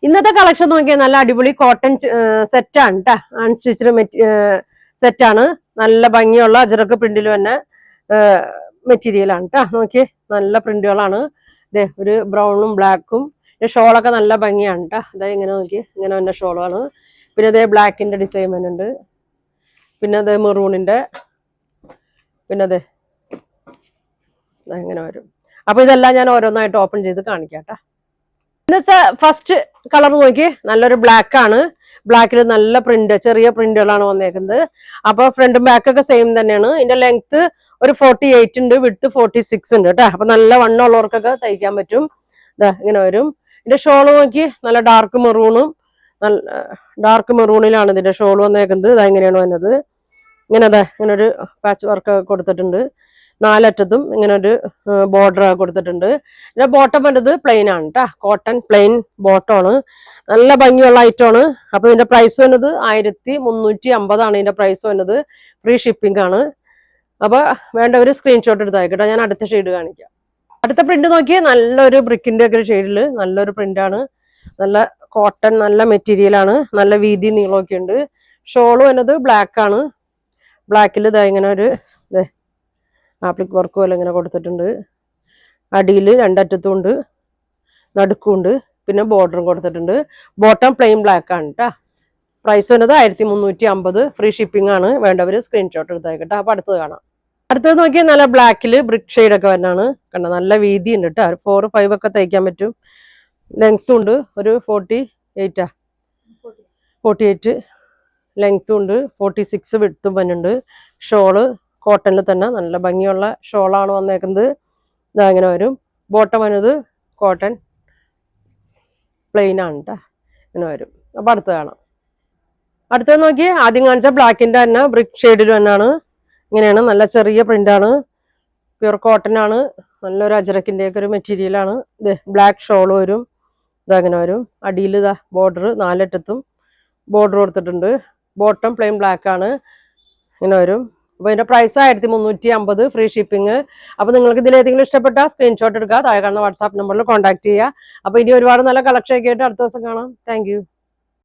ഇന്നത്തെ കളക്ഷൻ നോക്കിയാൽ നല്ല അടിപൊളി കോട്ടൺ സെറ്റാണ് കേട്ടാ. അൺസ്റ്റിച്ച്ഡ് സെറ്റാണ്. നല്ല ഭംഗിയുള്ള അജറക്ക് പ്രിന്റിൽ തന്നെ മെറ്റീരിയലാണ് കേട്ടാ. നോക്കിയേ നല്ല പ്രിന്റുകളാണ്. ഇതേ ഒരു ബ്രൗണും ബ്ലാക്കും. ഷോളൊക്കെ നല്ല ഭംഗിയാണ് കേട്ടാ. അതായത് ഇങ്ങനെ നോക്കിയേ ഇങ്ങനെ തന്നെ ഷോളാണ്. പിന്നെ അതേ ബ്ലാക്കിന്റെ ഡിസൈൻ വരുന്നുണ്ട്. പിന്നെ അതേ മെറൂണിന്റെ. പിന്നെ അതെ ഇങ്ങനെ വരും. അപ്പൊ ഇതെല്ലാം ഞാൻ ഓരോന്നായിട്ട് ഓപ്പൺ ചെയ്ത് കാണിക്കാം കേട്ടാ. ഫസ്റ്റ് കളർ നോക്കി നല്ലൊരു ബ്ലാക്ക് ആണ്. ബ്ലാക്കിൽ നല്ല പ്രിന്റ്, ചെറിയ പ്രിന്റുകളാണ് വന്നേക്കുന്നത്. അപ്പൊ ഫ്രണ്ടും ബാക്കൊക്കെ സെയിം തന്നെയാണ്. ഇതിന്റെ ലെങ്ത് ഒരു 48 ഉണ്ട്, വിഡ്ത്ത് 46 ഉണ്ട് കേട്ടോ. അപ്പൊ നല്ല വണ്ണമുള്ളവർക്കൊക്കെ തയ്ക്കാൻ പറ്റും. ഇതാ ഇങ്ങനെ വരും. ഇതിന്റെ ഷോള് നോക്കി നല്ല ഡാർക്ക് മെറൂണും, നല്ല ഡാർക്ക് മെറൂണിലാണ് ഇതിന്റെ ഷോൾ വന്നേക്കുന്നത്. ഇതാ ഇങ്ങനെയാണ് വന്നത്. ഇങ്ങനെ അതെ ഇങ്ങനെ ഒരു പാച്ച് വർക്ക് കൊടുത്തിട്ടുണ്ട്. നാലറ്റത്തും ഇങ്ങനെ ഒരു ബോർഡർ കൊടുത്തിട്ടുണ്ട്. പിന്നെ ബോട്ടം വന്നത് പ്ലെയിൻ ആണ് കേട്ടോ. കോട്ടൺ പ്ലെയിൻ ബോട്ടമാണ്. നല്ല ഭംഗിയുള്ള ഐറ്റമാണ്. അപ്പൊ ഇതിന്റെ പ്രൈസ് വന്നത് 1350 ആണ്. ഇതിന്റെ പ്രൈസ് വന്നത്. ഫ്രീ ഷിപ്പിംഗ് ആണ്. അപ്പൊ വേണ്ടവര് സ്ക്രീൻഷോട്ട് എടുത്തായിക്കോട്ടെ. ഞാൻ അടുത്ത ഷെയ്ഡ് കാണിക്കാം. അടുത്ത പ്രിന്റ് നോക്കിയാൽ നല്ലൊരു ബ്രിക്കിന്റെ ഒക്കെ ഷെയ്ഡില് നല്ലൊരു പ്രിന്റ് ആണ്. നല്ല കോട്ടൺ, നല്ല മെറ്റീരിയൽ ആണ്. നല്ല വീതി നീളമൊക്കെ ഉണ്ട്. ഷോള് വന്നത് ബ്ലാക്ക് ആണ്. ബ്ലാക്കിൽ ഇതാ ഇങ്ങനെ ഒരു ആപ്ലിക് വർക്ക് പോലെ ഇങ്ങനെ കൊടുത്തിട്ടുണ്ട്. അടിയിൽ രണ്ടറ്റത്തും ഉണ്ട്, നടുക്കും ഉണ്ട്. പിന്നെ ബോർഡറും കൊടുത്തിട്ടുണ്ട്. ബോട്ടം പ്ലെയിൻ ബ്ലാക്ക് ആണ് കേട്ടോ. പ്രൈസ് വന്നത് 1350. ഫ്രീ ഷിപ്പിംഗ് ആണ്. വേണ്ടവര് സ്ക്രീൻഷോട്ട് എടുത്തായിക്കട്ടെ. അപ്പൊ അടുത്തത് കാണാം. അടുത്തത് നോക്കിയാൽ നല്ല ബ്ലാക്കിൽ ബ്രിക്ക് ഷെയ്ഡ് ഒക്കെ വരുന്നതാണ്. കണ്ടോ നല്ല വീതി ഉണ്ട് കേട്ടോ. 4, 5 ഒക്കെ തയ്ക്കാൻ പറ്റും. ലെങ്ത്തും ഉണ്ട്. ഒരു 48 ലെങ്ത്തും ഉണ്ട്. 46 വിഡ്ത്തും വരുന്നുണ്ട്. ഷോള് കോട്ടണിൽ തന്നെ നല്ല ഭംഗിയുള്ള ഷോളാണ് വന്നേക്കുന്നത്. ഇതാ ഇങ്ങനെ വരും. ബോട്ടം വന്നത് കോട്ടൺ പ്ലെയിൻ ആണ് കേട്ടോ. ഇങ്ങനെ വരും. അപ്പൊ അടുത്ത് കാണാം. അടുത്തത് നോക്കി ആദ്യം കാണിച്ച ബ്ലാക്കിന്റെ തന്നെ ബ്രിക്ക് ഷെയ്ഡിൽ തന്നെയാണ്. ഇങ്ങനെയാണ്. നല്ല ചെറിയ പ്രിന്റ് ആണ്. പ്യുർ കോട്ടൺ ആണ്. നല്ലൊരു അജറക്കിന്റെ ഒക്കെ ഒരു മെറ്റീരിയൽ ആണ്. ഇത് ബ്ലാക്ക് ഷോൾ വരും. ഇതങ്ങനെ വരും. അടിയിൽ ഇതാ ബോർഡർ നാലറ്റത്തും ബോർഡർ കൊടുത്തിട്ടുണ്ട്. ബോട്ടം പ്ലെയിൻ ബ്ലാക്ക് ആണ്. ഇങ്ങനെ വരും. അപ്പൊ ഇതിന്റെ പ്രൈസ് 1350. Free shipping. അപ്പൊ നിങ്ങൾക്ക് ഇതിൽ ഏതെങ്കിലും ഇഷ്ടപ്പെട്ട സ്ക്രീൻഷോട്ട് എടുക്കുക. താഴെ കാണുന്ന വാട്സാപ്പ് നമ്പറിൽ കോൺടാക്ട് ചെയ്യുക. അപ്പൊ ഇനി ഒരുപാട് നല്ല കളക്ഷൻ ഒക്കെ ആയിട്ട് അടുത്ത ദിവസം കാണാം. താങ്ക്